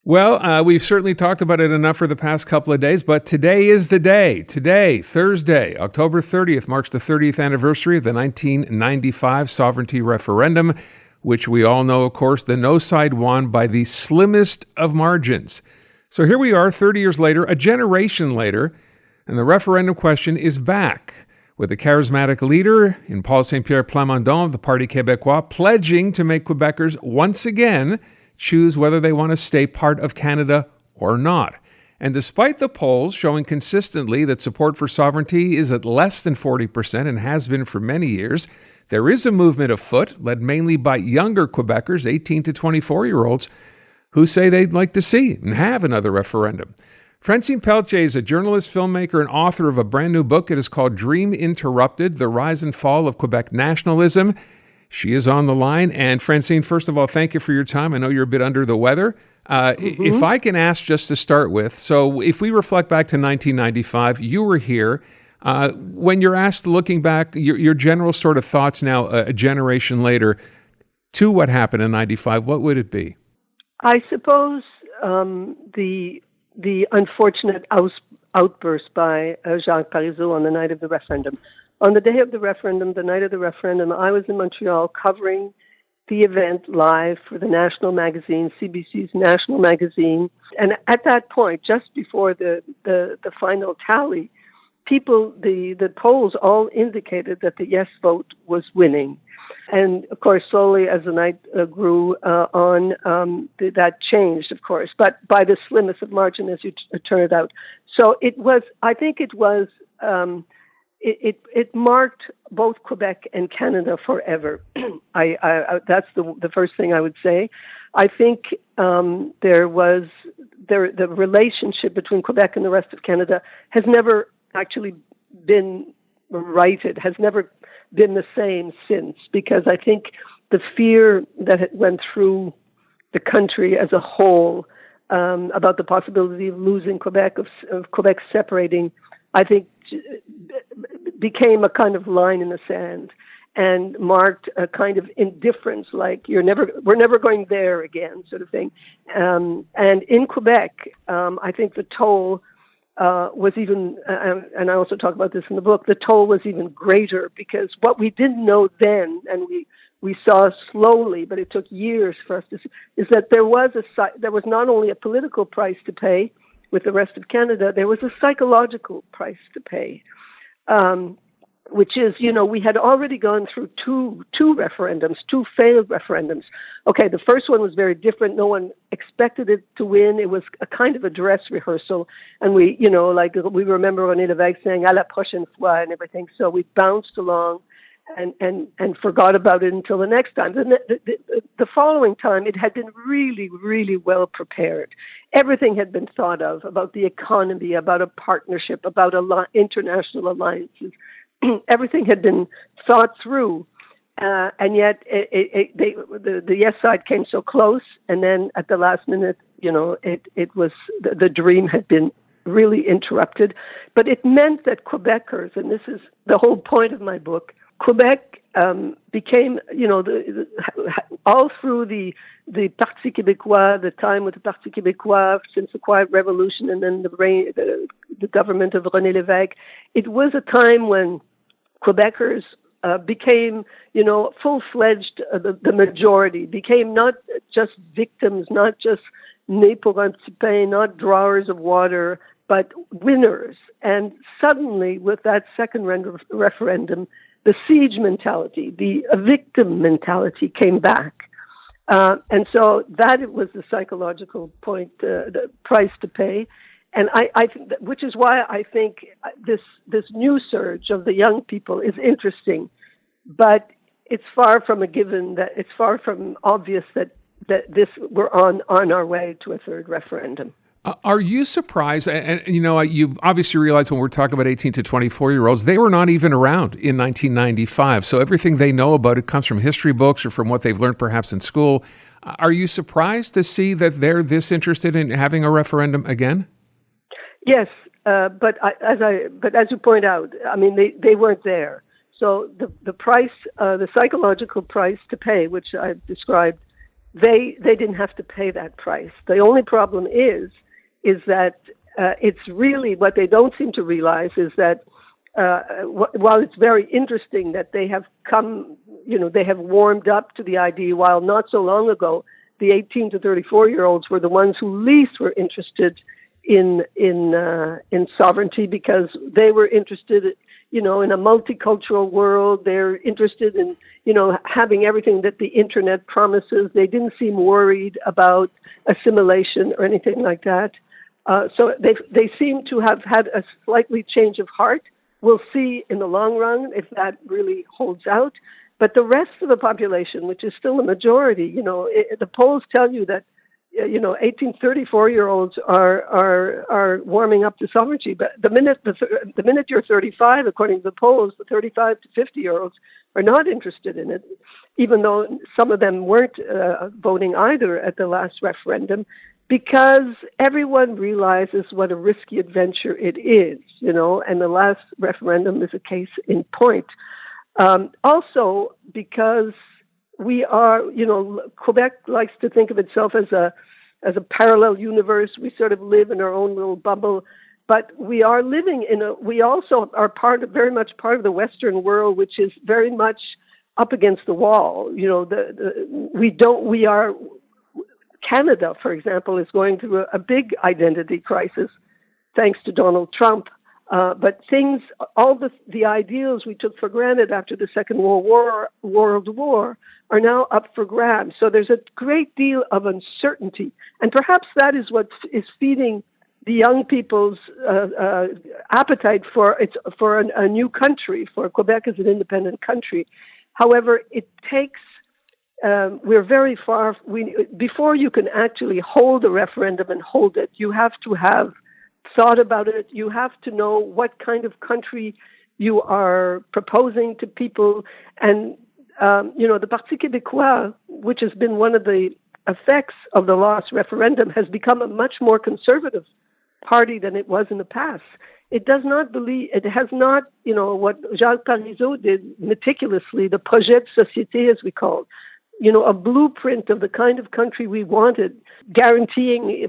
Well, we've certainly talked about it enough for the past couple of days, but today is the day. Today, Thursday, October 30th, marks the 30th anniversary of the 1995 sovereignty referendum, which we all know, of course, the no side won by the slimmest of margins. So here we are, 30 years later, a generation later, and the referendum question is back, with a charismatic leader in Paul Saint-Pierre Plamondon of the Parti Québécois pledging to make Quebecers once again choose whether they want to stay part of Canada or not. And despite the polls showing consistently that support for sovereignty is at less than 40% and has been for many years, there is a movement afoot, led mainly by younger Quebecers, 18 to 24-year-olds, who say they'd like to see and have another referendum. Francine Pelletier is a journalist, filmmaker, and author of a brand new book. It is called Dream Interrupted, The Rise and Fall of Quebec Nationalism. She is on the line. And Francine, first of all, thank you for your time. I know you're a bit under the weather. If I can ask just to start with, so if we reflect back to 1995, you were here. When you're asked, looking back, your general sort of thoughts now, a generation later, to what happened in 95, what would it be? I suppose the unfortunate outburst by Jacques Parizeau on the night of the referendum. On the day of the referendum, the night of the referendum, I was in Montreal covering the event live for the national magazine, CBC's national magazine. And at that point, just before the final tally, the polls all indicated that the yes vote was winning. And of course, slowly as the night grew on, that changed, of course, but by the slimmest of margin, as it turned out. So it was, I think it was, it marked both Quebec and Canada forever. That's the first thing I would say. I think the relationship between Quebec and the rest of Canada has never actually been righted, has never been the same since, because I think the fear that it went through the country as a whole about the possibility of losing Quebec, of Quebec separating, I think became a kind of line in the sand and marked a kind of indifference, like we're never going there again, sort of thing. And in Quebec, I think the toll was even, and I also talk about this in the book, the toll was even greater, because what we didn't know then, and we saw slowly, but it took years for us to see, is that there was not only a political price to pay with the rest of Canada, there was a psychological price to pay, which is, we had already gone through two referendums, two failed referendums. Okay, the first one was very different. No one expected it to win. It was a kind of a dress rehearsal. And we remember René Lévesque saying, "À la prochaine fois," and everything. So we bounced along and forgot about it until the next time. The following time, it had been really, really well prepared. Everything had been thought of, about the economy, about a partnership, about international alliances. Everything had been thought through, and yet the yes side came so close, and then at the last minute, it was the dream had been really interrupted. But it meant that Quebecers, and this is the whole point of my book, Quebec became, all through the Parti Québécois, the time with the Parti Québécois, since the Quiet Revolution, and then the government of René Lévesque, it was a time when Quebecers became, full-fledged, the majority, became not just victims, not just nés pour un petit pain, not drawers of water, but winners. And suddenly, with that second referendum, the siege mentality, the victim mentality came back. And so that was the psychological point, the price to pay. And I which is why I think this new surge of the young people is interesting, but it's far from a given, that it's far from obvious that we're on our way to a third referendum. Are you surprised? And you obviously realize when we're talking about 18 to 24-year-olds, they were not even around in 1995. So everything they know about it comes from history books or from what they've learned perhaps in school. Are you surprised to see that they're this interested in having a referendum again? Yes, but as you point out, I mean, they weren't there. So the price, the psychological price to pay, which I've described, they didn't have to pay that price. The only problem is that it's really what they don't seem to realize is that while it's very interesting that they have come, they have warmed up to the idea, while not so long ago, the 18 to 34-year-olds were the ones who least were interested in sovereignty, because they were interested, in a multicultural world. They're interested in, having everything that the internet promises. They didn't seem worried about assimilation or anything like that. So they seem to have had a slightly change of heart. We'll see in the long run if that really holds out. But the rest of the population, which is still a majority, the polls tell you that 18, 34-year-olds are warming up to sovereignty. But the minute you're 35, according to the polls, the 35 to 50-year-olds are not interested in it, even though some of them weren't voting either at the last referendum, because everyone realizes what a risky adventure it is, and the last referendum is a case in point. Also, because we are, Quebec likes to think of itself as a parallel universe. We sort of live in our own little bubble, but we are living we also are very much part of the Western world, which is very much up against the wall. Canada, for example, is going through a big identity crisis thanks to Donald Trump. But all the ideals we took for granted after the Second World War are now up for grabs. So there's a great deal of uncertainty. And perhaps that is what is feeding the young people's appetite for a new country, for Quebec as an independent country. However, it takes, we're very far, before you can actually hold a referendum and hold it, you have to have thought about it. You have to know what kind of country you are proposing to people. And, the Parti Québécois, which has been one of the effects of the last referendum, has become a much more conservative party than it was in the past. It has not, what Jacques Parizeau did meticulously, the projet de société, as we call it, a blueprint of the kind of country we wanted, guaranteeing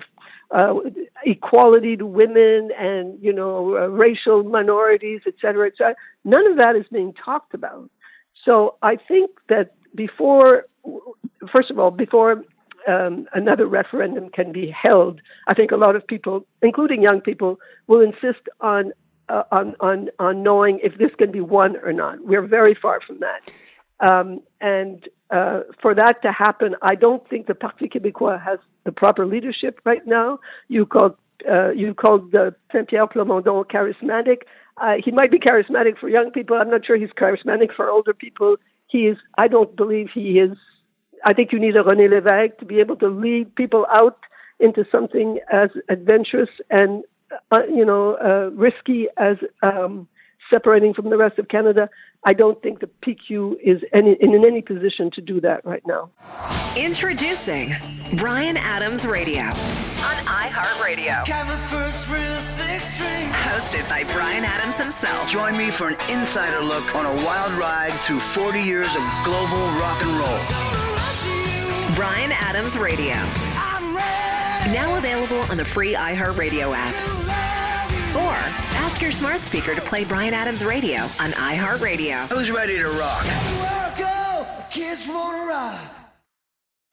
equality to women and, racial minorities, et cetera, et cetera. None of that is being talked about. So I think that before another referendum can be held, I think a lot of people, including young people, will insist on knowing if this can be won or not. We're very far from that. For that to happen, I don't think the Parti Québécois has the proper leadership right now. You called Saint-Pierre Plamondon charismatic. He might be charismatic for young people. I'm not sure he's charismatic for older people. I don't believe he is. I think you need a René Lévesque to be able to lead people out into something as adventurous and, risky as separating from the rest of Canada. I don't think the PQ is in any position to do that right now. Introducing Bryan Adams Radio on iHeartRadio. Hosted by Bryan Adams himself. Join me for an insider look on a wild ride through 40 years of global rock and roll. Bryan Adams Radio. Now available on the free iHeartRadio app. Or ask your smart speaker to play Bryan Adams Radio on iHeartRadio. Who's ready to rock? Everywhere I go, kids wanna rock.